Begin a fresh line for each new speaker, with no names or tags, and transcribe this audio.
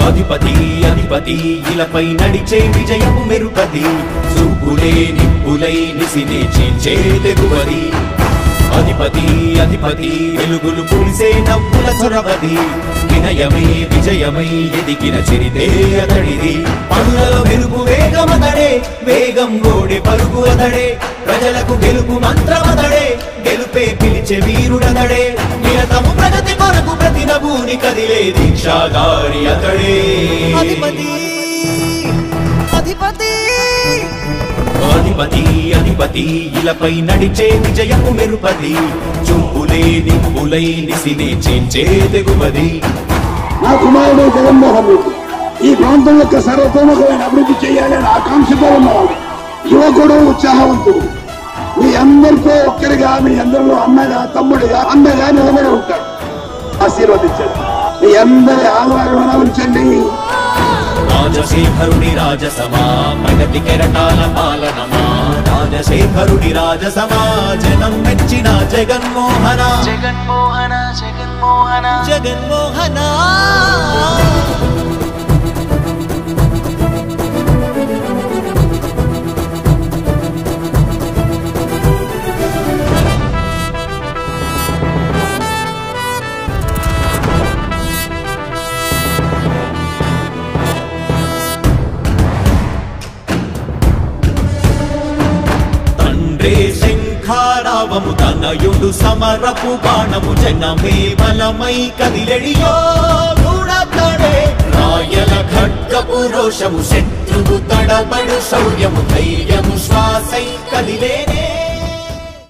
అధిపతి అధిపతి ఇలపై నడిచే విజయము మెరుపది చూపులే నిప్పులై నిసినే చీల్చే తెగువది అధిపతి అధిపతి వెలుగులు పూసే నవ్వుల చొరవది వినయమై విజయమై ఎదిగిన చరితే అతడిది పనులలో మెరుగు వేగమతడే వేగం గోడే పరుగు అతడే ప్రజలకు గెలుపు మంత్రమతడే గెలుపే పిలిచే వీరుడతడే నిరతము ప్రగతి కొరకు ప్రతి నభూని కదిలే దీక్షాధారి అతడే
అధిపతి అధిపతి
అధిపతి అధిపతి ఇలపై నడిచే విజయము మెరుపది చూపులే నిప్పులై నిసినే చీల్చే తెగువది
నా కుమారుడు జగన్మోహన్ రెడ్డి ఈ ప్రాంతం యొక్క సర్వతోముఖమైన అభివృద్ధి చేయాలని ఆకాంక్షతో ఉన్నవాడు యువకుడు ఉత్సాహవంతుడు మీ అందరితో ఒక్కరిగా మీ అందరిలో అన్నగా తమ్ముడిగా అన్నగా నిలబడి ఉంటాడు ఆశీర్వదించండి మీ అందరి ఆదరణ ఉంచండి
రాజశేఖరుని రాజసమా ప్రగతి కెరటాల పాలనమా రాజశేఖరుని రాజసమా జనం మెచ్చిన జగన్మోహన
జగన్మోహన జగన్మోహన జగన్మోహన
శంఖారావము తనయుడు సమరపు బాణము జనమే బలమై కదిలెడియో దూడతడే రాయల ఖడ్గపు రోషము శత్రువు తడబడు శౌర్యము ధైర్యము శ్వాసై కదిలేనే